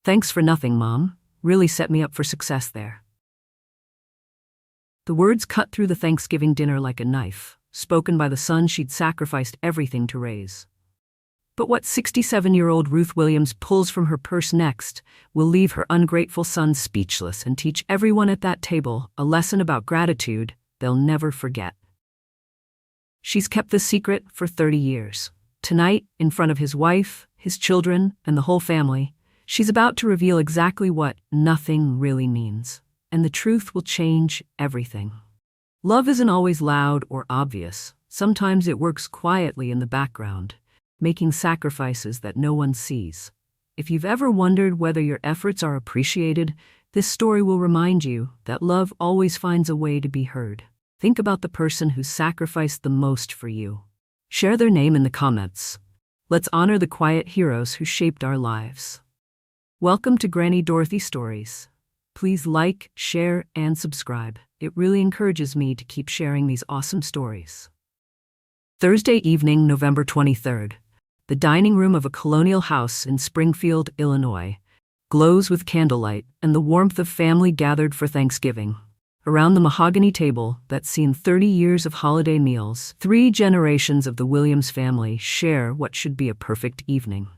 Thanks for nothing, Mom. Really set me up for success there. The words cut through the Thanksgiving dinner like a knife, spoken by the son she'd sacrificed everything to raise. But what 67-year-old Ruth Williams pulls from her purse next will leave her ungrateful son speechless and teach everyone at that table a lesson about gratitude they'll never forget. She's kept this secret for 30 years. Tonight, in front of his wife, his children, and the whole family, she's about to reveal exactly what nothing really means. And the truth will change everything. Love isn't always loud or obvious. Sometimes it works quietly in the background, making sacrifices that no one sees. If you've ever wondered whether your efforts are appreciated, this story will remind you that love always finds a way to be heard. Think about the person who sacrificed the most for you. Share their name in the comments. Let's honor the quiet heroes who shaped our lives. Welcome to Granny Dorothy Stories. Please like, share, and subscribe. It really encourages me to keep sharing these awesome stories. Thursday evening, November 23rd. The dining room of a colonial house in Springfield, Illinois, glows with candlelight and the warmth of family gathered for Thanksgiving. Around the mahogany table that's seen 30 years of holiday meals, 3 generations of the Williams family share what should be a perfect evening.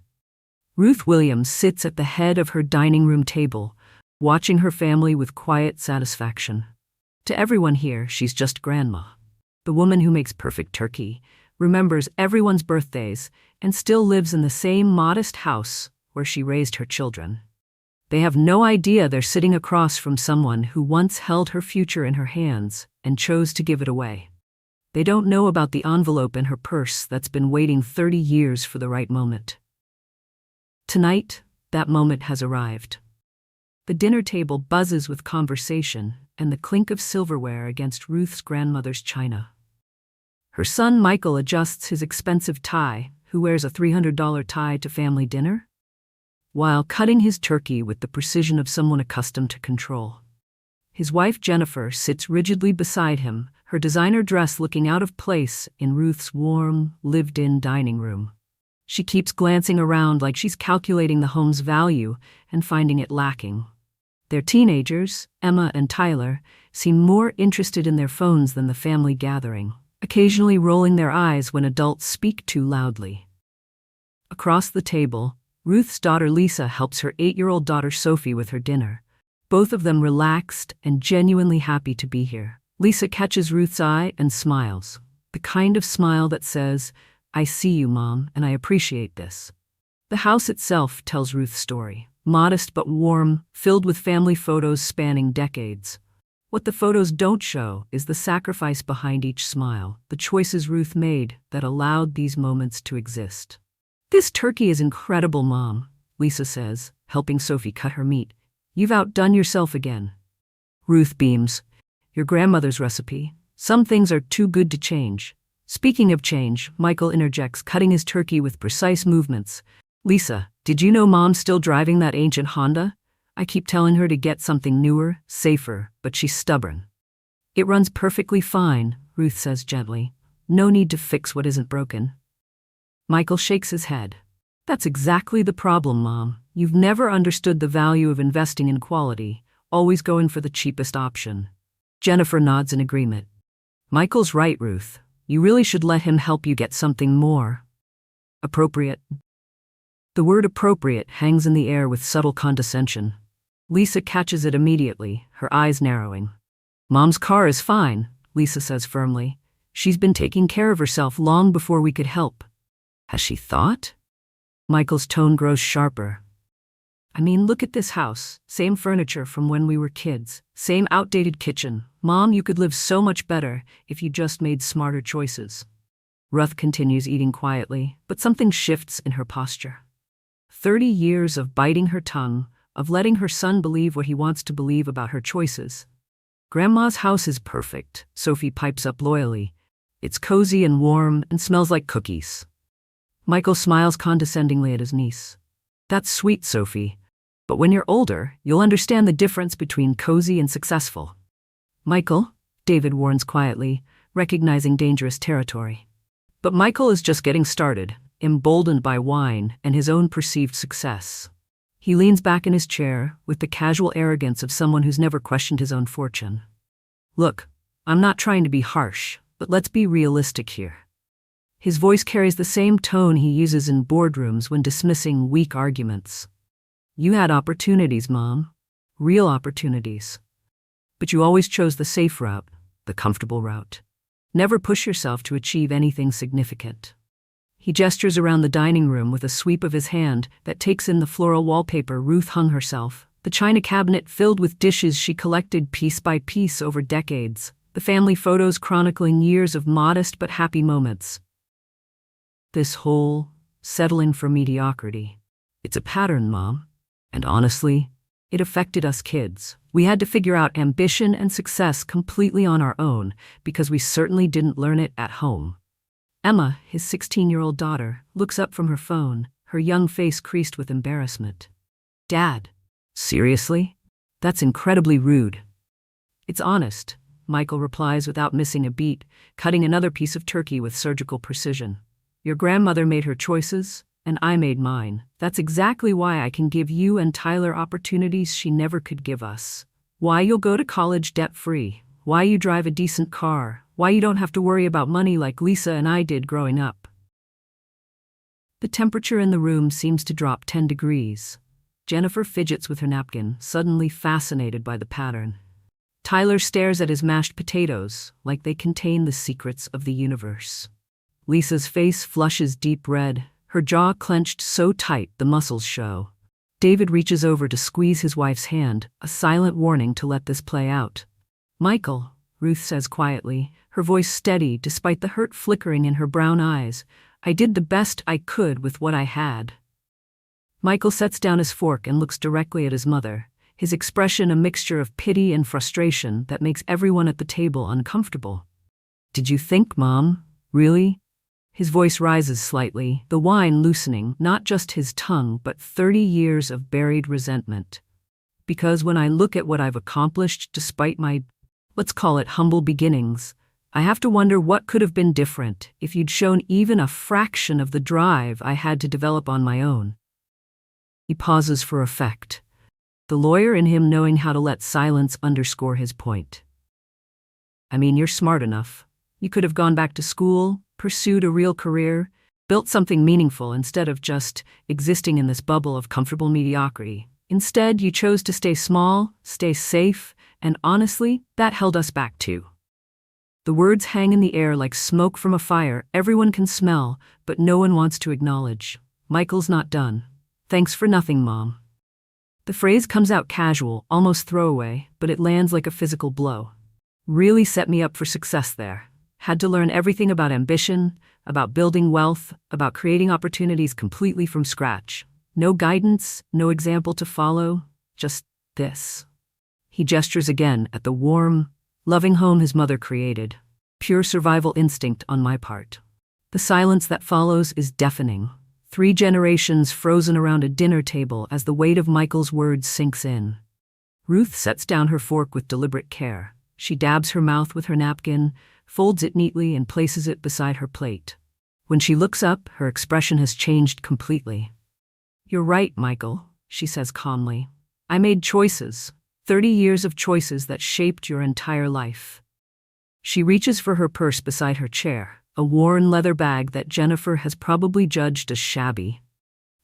Ruth Williams sits at the head of her dining room table, watching her family with quiet satisfaction. To everyone here, she's just Grandma, the woman who makes perfect turkey, remembers everyone's birthdays, and still lives in the same modest house where she raised her children. They have no idea they're sitting across from someone who once held her future in her hands and chose to give it away. They don't know about the envelope in her purse that's been waiting 30 years for the right moment. Tonight, that moment has arrived. The dinner table buzzes with conversation and the clink of silverware against Ruth's grandmother's china. Her son Michael adjusts his expensive tie, who wears a $300 tie to family dinner, while cutting his turkey with the precision of someone accustomed to control. His wife Jennifer sits rigidly beside him, her designer dress looking out of place in Ruth's warm, lived-in dining room. She keeps glancing around like she's calculating the home's value and finding it lacking. Their teenagers, Emma and Tyler, seem more interested in their phones than the family gathering, occasionally rolling their eyes when adults speak too loudly. Across the table, Ruth's daughter Lisa helps her 8-year-old daughter Sophie with her dinner, both of them relaxed and genuinely happy to be here. Lisa catches Ruth's eye and smiles, the kind of smile that says, "I see you, Mom, and I appreciate this." The house itself tells Ruth's story. Modest but warm, filled with family photos spanning decades. What the photos don't show is the sacrifice behind each smile, the choices Ruth made that allowed these moments to exist. "This turkey is incredible, Mom," Lisa says, helping Sophie cut her meat. "You've outdone yourself again." Ruth beams. "Your grandmother's recipe. Some things are too good to change." Speaking of change, Michael interjects, cutting his turkey with precise movements. "Lisa, did you know Mom's still driving that ancient Honda? I keep telling her to get something newer, safer, but she's stubborn." "It runs perfectly fine," Ruth says gently. "No need to fix what isn't broken." Michael shakes his head. "That's exactly the problem, Mom. You've never understood the value of investing in quality, always going for the cheapest option." Jennifer nods in agreement. "Michael's right, Ruth. You really should let him help you get something more appropriate." The word appropriate hangs in the air with subtle condescension. Lisa catches it immediately, her eyes narrowing. "Mom's car is fine," Lisa says firmly. "She's been taking care of herself long before we could help." "Has she thought?" Michael's tone grows sharper. "I mean, look at this house. Same furniture from when we were kids. Same outdated kitchen. Mom, you could live so much better if you just made smarter choices." Ruth continues eating quietly, but something shifts in her posture. 30 years of biting her tongue, of letting her son believe what he wants to believe about her choices. "Grandma's house is perfect," Sophie pipes up loyally. "It's cozy and warm and smells like cookies." Michael smiles condescendingly at his niece. "That's sweet, Sophie. But when you're older, you'll understand the difference between cozy and successful." "Michael," David warns quietly, recognizing dangerous territory. But Michael is just getting started, emboldened by wine and his own perceived success. He leans back in his chair with the casual arrogance of someone who's never questioned his own fortune. Look, I'm not trying to be harsh, but let's be realistic here. His voice carries the same tone he uses in boardrooms when dismissing weak arguments. You had opportunities, Mom. Real opportunities. But you always chose the safe route, the comfortable route. Never push yourself to achieve anything significant. He gestures around the dining room with a sweep of his hand that takes in the floral wallpaper Ruth hung herself, the china cabinet filled with dishes she collected piece by piece over decades, the family photos chronicling years of modest but happy moments. This whole settling for mediocrity. It's a pattern, Mom. And honestly, it affected us kids. We had to figure out ambition and success completely on our own because we certainly didn't learn it at home. Emma, his 16-year-old daughter, looks up from her phone, her young face creased with embarrassment. Dad, seriously? That's incredibly rude. It's honest, Michael replies without missing a beat, cutting another piece of turkey with surgical precision. Your grandmother made her choices, and I made mine. That's exactly why I can give you and Tyler opportunities she never could give us. Why you'll go to college debt-free. Why you drive a decent car. Why you don't have to worry about money like Lisa and I did growing up. The temperature in the room seems to drop 10 degrees. Jennifer fidgets with her napkin, suddenly fascinated by the pattern. Tyler stares at his mashed potatoes, like they contain the secrets of the universe. Lisa's face flushes deep red, her jaw clenched so tight the muscles show. David reaches over to squeeze his wife's hand, a silent warning to let this play out. Michael, Ruth says quietly, her voice steady despite the hurt flickering in her brown eyes, I did the best I could with what I had. Michael sets down his fork and looks directly at his mother, his expression a mixture of pity and frustration that makes everyone at the table uncomfortable. Did you think, Mom? Really? His voice rises slightly, the wine loosening, not just his tongue, but 30 years of buried resentment. Because when I look at what I've accomplished despite my, let's call it humble beginnings, I have to wonder what could have been different if you'd shown even a fraction of the drive I had to develop on my own. He pauses for effect, the lawyer in him knowing how to let silence underscore his point. I mean, you're smart enough. You could have gone back to school, pursued a real career, built something meaningful instead of just existing in this bubble of comfortable mediocrity. Instead, you chose to stay small, stay safe, and honestly, that held us back too. The words hang in the air like smoke from a fire everyone can smell, but no one wants to acknowledge. Michael's not done. Thanks for nothing, Mom. The phrase comes out casual, almost throwaway, but it lands like a physical blow. Really set me up for success there. Had to learn everything about ambition, about building wealth, about creating opportunities completely from scratch. No guidance, no example to follow, just this. He gestures again at the warm, loving home his mother created. Pure survival instinct on my part. The silence that follows is deafening. 3 generations frozen around a dinner table as the weight of Michael's words sinks in. Ruth sets down her fork with deliberate care. She dabs her mouth with her napkin, folds it neatly and places it beside her plate. When she looks up, her expression has changed completely. You're right, Michael, she says calmly. I made choices, 30 years of choices that shaped your entire life. She reaches for her purse beside her chair, a worn leather bag that Jennifer has probably judged as shabby.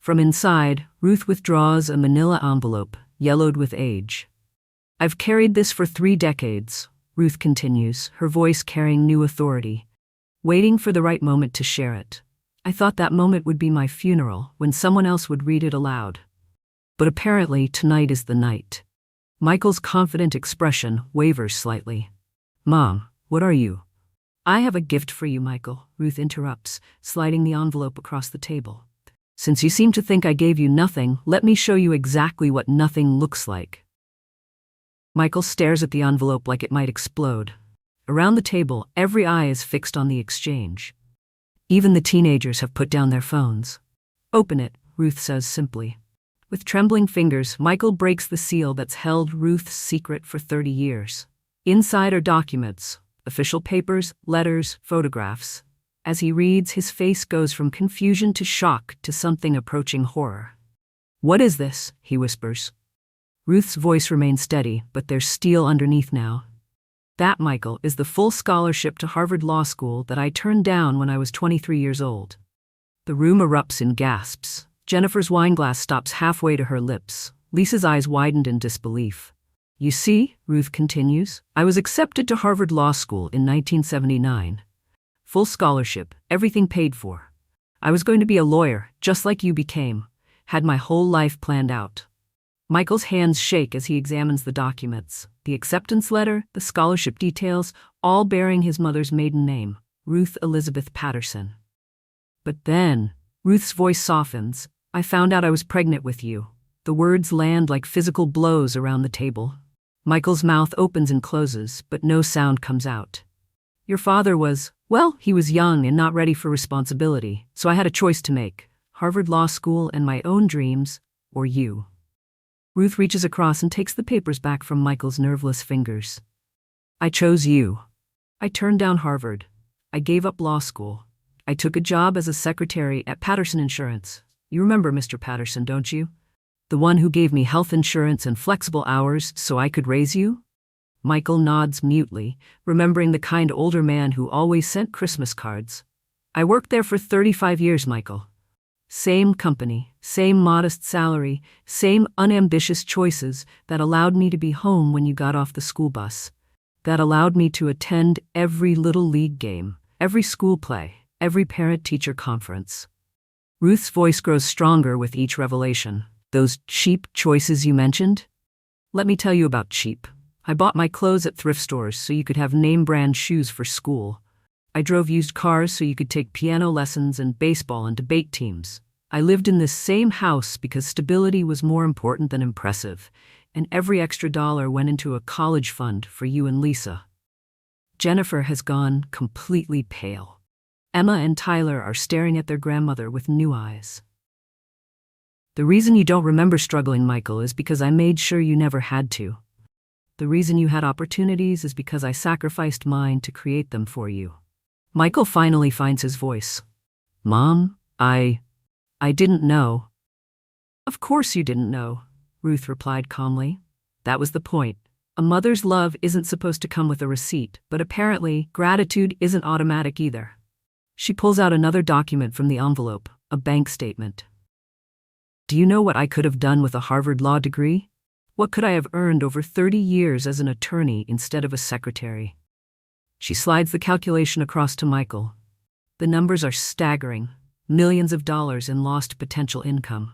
From inside, Ruth withdraws a manila envelope, yellowed with age. I've carried this for 3 decades, Ruth continues, her voice carrying new authority, waiting for the right moment to share it. I thought that moment would be my funeral, when someone else would read it aloud. But apparently tonight is the night. Michael's confident expression wavers slightly. Mom, what are you? I have a gift for you, Michael, Ruth interrupts, sliding the envelope across the table. Since you seem to think I gave you nothing, let me show you exactly what nothing looks like. Michael stares at the envelope like it might explode. Around the table, every eye is fixed on the exchange. Even the teenagers have put down their phones. Open it, Ruth says simply. With trembling fingers, Michael breaks the seal that's held Ruth's secret for 30 years. Inside are documents, official papers, letters, photographs. As he reads, his face goes from confusion to shock to something approaching horror. "What is this?" he whispers. Ruth's voice remains steady, but there's steel underneath now. "That, Michael, is the full scholarship to Harvard Law School that I turned down when I was 23 years old." The room erupts in gasps. Jennifer's wineglass stops halfway to her lips. Lisa's eyes widened in disbelief. "You see," Ruth continues, "I was accepted to Harvard Law School in 1979. Full scholarship, everything paid for. I was going to be a lawyer, just like you became. Had my whole life planned out." Michael's hands shake as he examines the documents. The acceptance letter, the scholarship details, all bearing his mother's maiden name, Ruth Elizabeth Patterson. "But then," Ruth's voice softens, "I found out I was pregnant with you." The words land like physical blows around the table. Michael's mouth opens and closes, but no sound comes out. "Your father was, well, he was young and not ready for responsibility, so I had a choice to make. Harvard Law School and my own dreams, or you." Ruth reaches across and takes the papers back from Michael's nerveless fingers. "I chose you. I turned down Harvard. I gave up law school. I took a job as a secretary at Patterson Insurance. You remember Mr. Patterson, don't you? The one who gave me health insurance and flexible hours so I could raise you?" Michael nods mutely, remembering the kind older man who always sent Christmas cards. "I worked there for 35 years, Michael. Same company, same modest salary, same unambitious choices that allowed me to be home when you got off the school bus. That allowed me to attend every little league game, every school play, every parent-teacher conference." Ruth's voice grows stronger with each revelation. "Those cheap choices you mentioned? Let me tell you about cheap. I bought my clothes at thrift stores so you could have name-brand shoes for school. I drove used cars so you could take piano lessons and baseball and debate teams. I lived in this same house because stability was more important than impressive, and every extra dollar went into a college fund for you and Lisa." Jennifer has gone completely pale. Emma and Tyler are staring at their grandmother with new eyes. "The reason you don't remember struggling, Michael, is because I made sure you never had to. The reason you had opportunities is because I sacrificed mine to create them for you." Michael finally finds his voice. "Mom, I didn't know." "Of course you didn't know," Ruth replied calmly. "That was the point. A mother's love isn't supposed to come with a receipt, but apparently gratitude isn't automatic either." She pulls out another document from the envelope, a bank statement. "Do you know what I could have done with a Harvard law degree? What could I have earned over 30 years as an attorney instead of a secretary?" She slides the calculation across to Michael. The numbers are staggering, millions of dollars in lost potential income.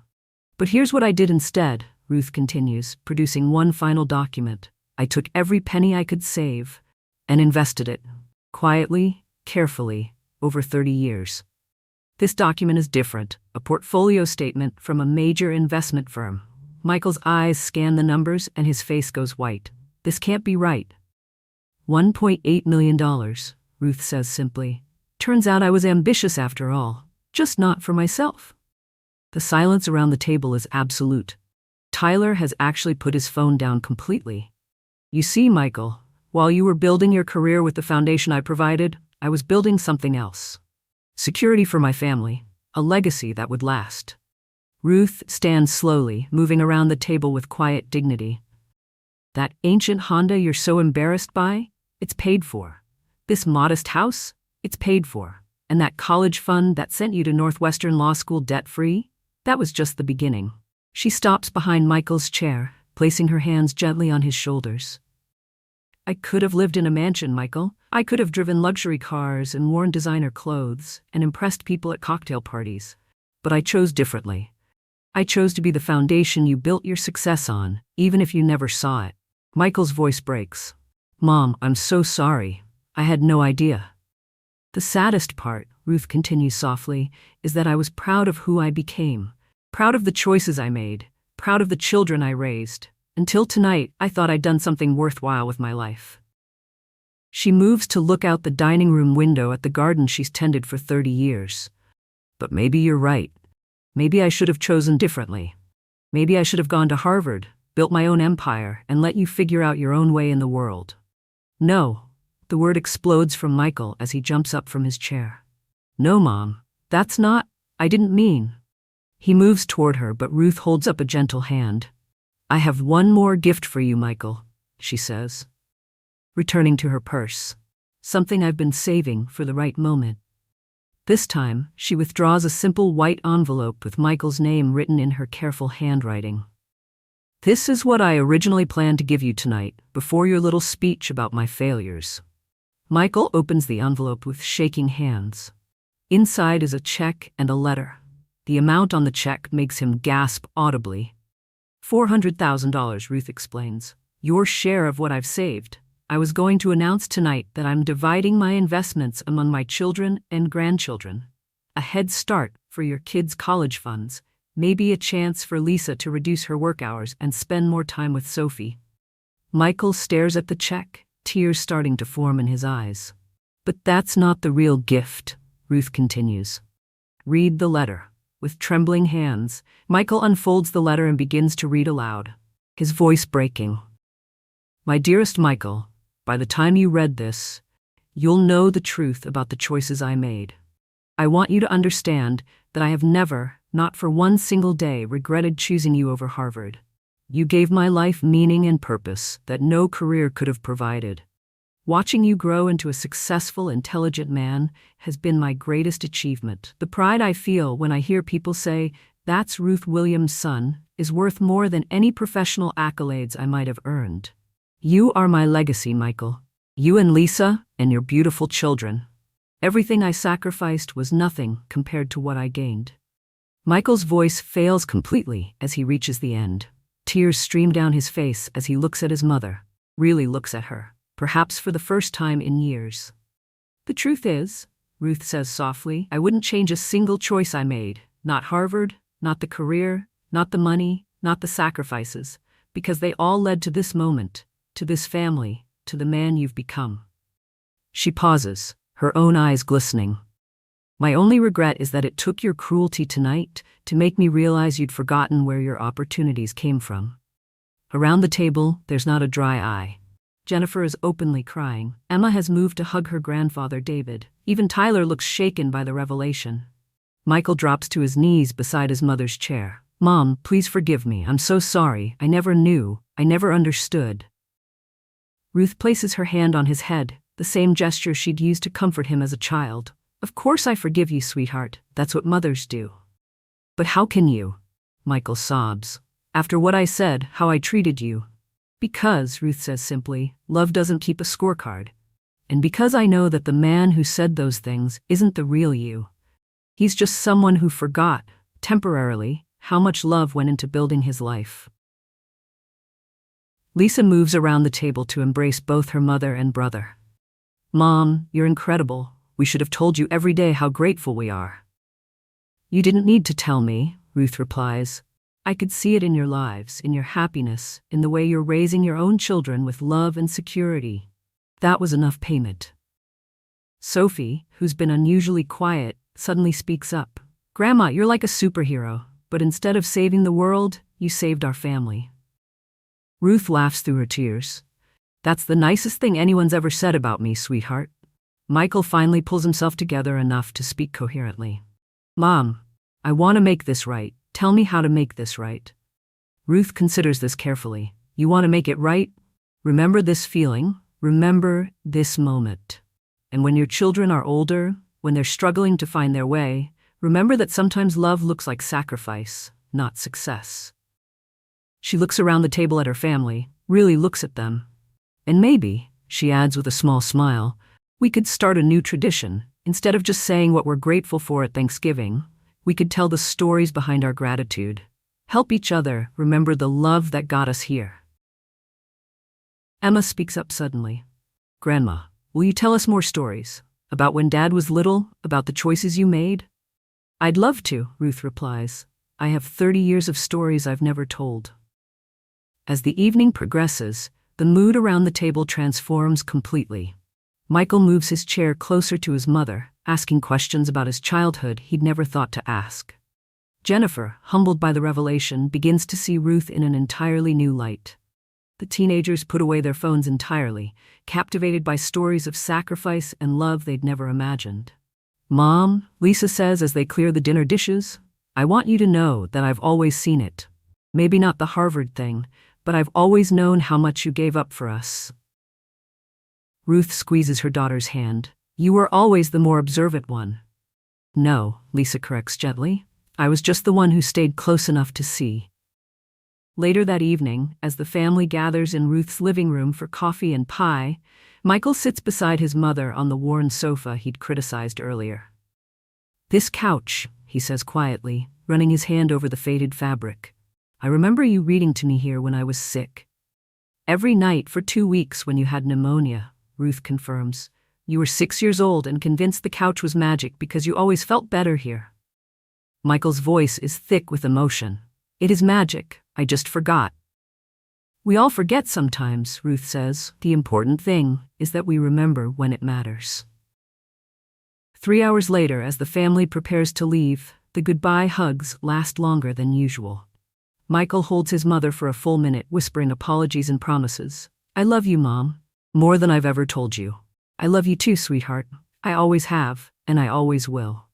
"But here's what I did instead," Ruth continues, producing one final document. "I took every penny I could save and invested it, quietly, carefully, over 30 years. This document is different, a portfolio statement from a major investment firm." Michael's eyes scan the numbers and his face goes white. "This can't be right." $1.8 million, Ruth says simply. "Turns out I was ambitious after all, just not for myself." The silence around the table is absolute. Tyler has actually put his phone down completely. "You see, Michael, while you were building your career with the foundation I provided, I was building something else. Security for my family, a legacy that would last." Ruth stands slowly, moving around the table with quiet dignity. "That ancient Honda you're so embarrassed by? It's paid for. This modest house? It's paid for. And that college fund that sent you to Northwestern Law School debt-free? That was just the beginning." She stops behind Michael's chair, placing her hands gently on his shoulders. "I could have lived in a mansion, Michael. I could have driven luxury cars and worn designer clothes and impressed people at cocktail parties. But I chose differently. I chose to be the foundation you built your success on, even if you never saw it." Michael's voice breaks. "Mom, I'm so sorry. I had no idea." "The saddest part," Ruth continues softly, "is that I was proud of who I became, proud of the choices I made, proud of the children I raised. Until tonight, I thought I'd done something worthwhile with my life." She moves to look out the dining room window at the garden she's tended for 30 years. "But maybe you're right. Maybe I should have chosen differently. Maybe I should have gone to Harvard, built my own empire, and let you figure out your own way in the world." "No." The word explodes from Michael as he jumps up from his chair. "No, Mom. That's not, I didn't mean." He moves toward her, but Ruth holds up a gentle hand. I have one more gift for you, Michael, she says, returning to her purse. Something I've been saving for the right moment. This time, she withdraws a simple white envelope with Michael's name written in her careful handwriting. This is what I originally planned to give you tonight, before your little speech about my failures. Michael opens the envelope with shaking hands. Inside is a check and a letter. The amount on the check makes him gasp audibly. $400,000, Ruth explains. Your share of what I've saved. I was going to announce tonight that I'm dividing my investments among my children and grandchildren. A head start for your kids' college funds. Maybe a chance for Lisa to reduce her work hours and spend more time with Sophie. Michael stares at the check, tears starting to form in his eyes. But that's not the real gift, Ruth continues. Read the letter. With trembling hands, Michael unfolds the letter and begins to read aloud, his voice breaking. My dearest Michael, by the time you read this, you'll know the truth about the choices I made. I want you to understand that I have never, not for one single day, regretted choosing you over Harvard. You gave my life meaning and purpose that no career could have provided. Watching you grow into a successful, intelligent man has been my greatest achievement. The pride I feel when I hear people say, "That's Ruth Williams' son," is worth more than any professional accolades I might have earned. You are my legacy, Michael. You and Lisa and your beautiful children. Everything I sacrificed was nothing compared to what I gained. Michael's voice fails completely as he reaches the end. Tears stream down his face as he looks at his mother, really looks at her, perhaps for the first time in years. The truth is, Ruth says softly, I wouldn't change a single choice I made. Not Harvard, not the career, not the money, not the sacrifices, because they all led to this moment, to this family, to the man you've become. She pauses, her own eyes glistening. My only regret is that it took your cruelty tonight to make me realize you'd forgotten where your opportunities came from. Around the table, there's not a dry eye. Jennifer is openly crying. Emma has moved to hug her grandfather, David. Even Tyler looks shaken by the revelation. Michael drops to his knees beside his mother's chair. Mom, please forgive me. I'm so sorry. I never knew. I never understood. Ruth places her hand on his head, the same gesture she'd used to comfort him as a child. Of course I forgive you, sweetheart. That's what mothers do. But how can you? Michael sobs. After what I said, how I treated you. Because, Ruth says simply, love doesn't keep a scorecard. And because I know that the man who said those things isn't the real you. He's just someone who forgot, temporarily, how much love went into building his life. Lisa moves around the table to embrace both her mother and brother. Mom, you're incredible. We should have told you every day how grateful we are. You didn't need to tell me, Ruth replies. I could see it in your lives, in your happiness, in the way you're raising your own children with love and security. That was enough payment. Sophie, who's been unusually quiet, suddenly speaks up. Grandma, you're like a superhero, but instead of saving the world, you saved our family. Ruth laughs through her tears. That's the nicest thing anyone's ever said about me, sweetheart. Michael finally pulls himself together enough to speak coherently. Mom, I want to make this right. Tell me how to make this right. Ruth considers this carefully. You want to make it right? Remember this feeling. Remember this moment. And when your children are older, when they're struggling to find their way, remember that sometimes love looks like sacrifice, not success. She looks around the table at her family, really looks at them. And maybe, she adds with a small smile, we could start a new tradition. Instead of just saying what we're grateful for at Thanksgiving, we could tell the stories behind our gratitude. Help each other remember the love that got us here. Emma speaks up suddenly. Grandma, will you tell us more stories? About when Dad was little? About the choices you made? I'd love to, Ruth replies. I have 30 years of stories I've never told. As the evening progresses, the mood around the table transforms completely. Michael moves his chair closer to his mother, asking questions about his childhood he'd never thought to ask. Jennifer, humbled by the revelation, begins to see Ruth in an entirely new light. The teenagers put away their phones entirely, captivated by stories of sacrifice and love they'd never imagined. Mom, Lisa says as they clear the dinner dishes, I want you to know that I've always seen it. Maybe not the Harvard thing, but I've always known how much you gave up for us." Ruth squeezes her daughter's hand. "You were always the more observant one." "No," Lisa corrects gently. "I was just the one who stayed close enough to see." Later that evening, as the family gathers in Ruth's living room for coffee and pie, Michael sits beside his mother on the worn sofa he'd criticized earlier. "This couch," he says quietly, running his hand over the faded fabric. "I remember you reading to me here when I was sick." "Every night for 2 weeks when you had pneumonia," Ruth confirms. "You were 6 years old and convinced the couch was magic because you always felt better here." Michael's voice is thick with emotion. "It is magic. I just forgot." "We all forget sometimes," Ruth says. "The important thing is that we remember when it matters." 3 hours later, as the family prepares to leave, the goodbye hugs last longer than usual. Michael holds his mother for a full minute, whispering apologies and promises. "I love you, Mom. More than I've ever told you. I love you too, sweetheart. I always have, and I always will."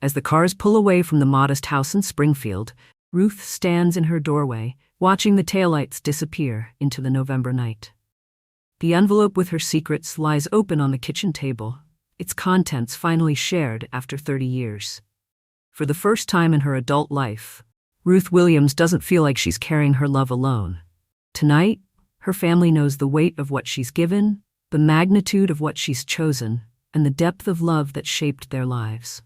As the cars pull away from the modest house in Springfield, Ruth stands in her doorway, watching the taillights disappear into the November night. The envelope with her secrets lies open on the kitchen table, its contents finally shared after 30 years. For the first time in her adult life, Ruth Williams doesn't feel like she's carrying her love alone. Tonight, her family knows the weight of what she's given, the magnitude of what she's chosen, and the depth of love that shaped their lives.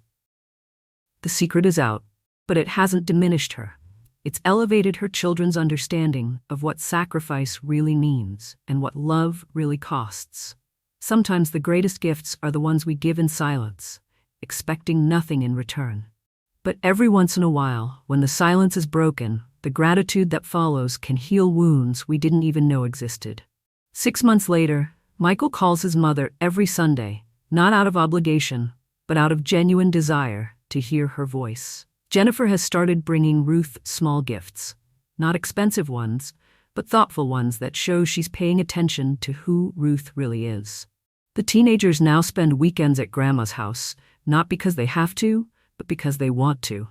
The secret is out, but it hasn't diminished her. It's elevated her children's understanding of what sacrifice really means and what love really costs. Sometimes the greatest gifts are the ones we give in silence, expecting nothing in return. But every once in a while, when the silence is broken, the gratitude that follows can heal wounds we didn't even know existed. 6 months later, Michael calls his mother every Sunday, not out of obligation, but out of genuine desire to hear her voice. Jennifer has started bringing Ruth small gifts, not expensive ones, but thoughtful ones that show she's paying attention to who Ruth really is. The teenagers now spend weekends at Grandma's house, not because they have to, but because they want to.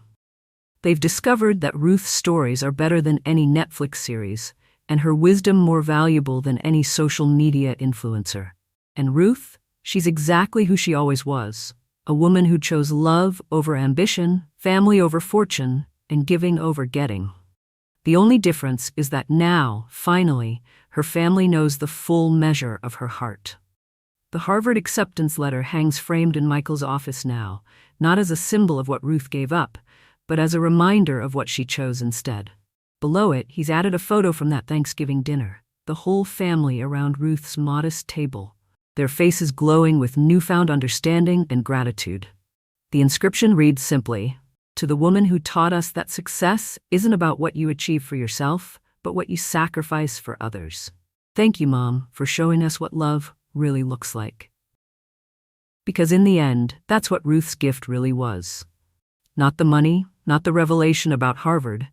They've discovered that Ruth's stories are better than any Netflix series, and her wisdom more valuable than any social media influencer. And Ruth, she's exactly who she always was, a woman who chose love over ambition, family over fortune, and giving over getting. The only difference is that now, finally, her family knows the full measure of her heart. The Harvard acceptance letter hangs framed in Michael's office now, not as a symbol of what Ruth gave up, but as a reminder of what she chose instead. Below it, he's added a photo from that Thanksgiving dinner, the whole family around Ruth's modest table, their faces glowing with newfound understanding and gratitude. The inscription reads simply, "To the woman who taught us that success isn't about what you achieve for yourself, but what you sacrifice for others. Thank you, Mom, for showing us what love really looks like." Because in the end, that's what Ruth's gift really was. Not the money, not the revelation about Harvard,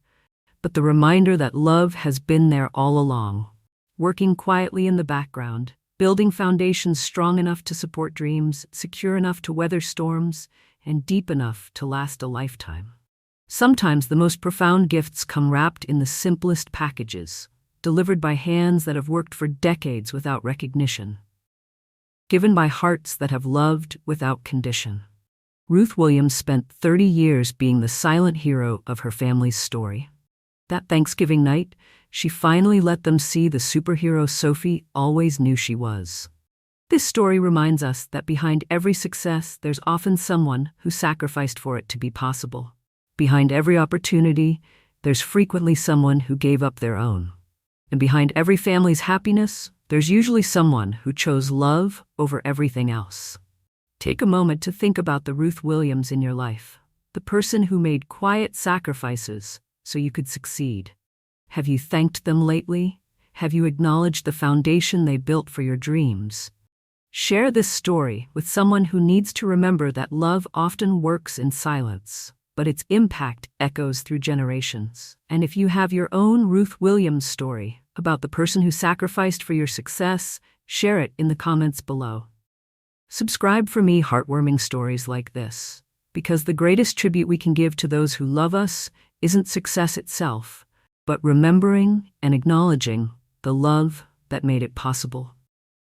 but the reminder that love has been there all along, working quietly in the background, building foundations strong enough to support dreams, secure enough to weather storms, and deep enough to last a lifetime. Sometimes the most profound gifts come wrapped in the simplest packages, delivered by hands that have worked for decades without recognition, given by hearts that have loved without condition. Ruth Williams spent 30 years being the silent hero of her family's story. That Thanksgiving night, she finally let them see the superhero Sophie always knew she was. This story reminds us that behind every success, there's often someone who sacrificed for it to be possible. Behind every opportunity, there's frequently someone who gave up their own. And behind every family's happiness, there's usually someone who chose love over everything else. Take a moment to think about the Ruth Williams in your life, the person who made quiet sacrifices so you could succeed. Have you thanked them lately? Have you acknowledged the foundation they built for your dreams? Share this story with someone who needs to remember that love often works in silence, but its impact echoes through generations. And if you have your own Ruth Williams story about the person who sacrificed for your success, share it in the comments below. Subscribe for me heartwarming stories like this. Because the greatest tribute we can give to those who love us isn't success itself, but remembering and acknowledging the love that made it possible.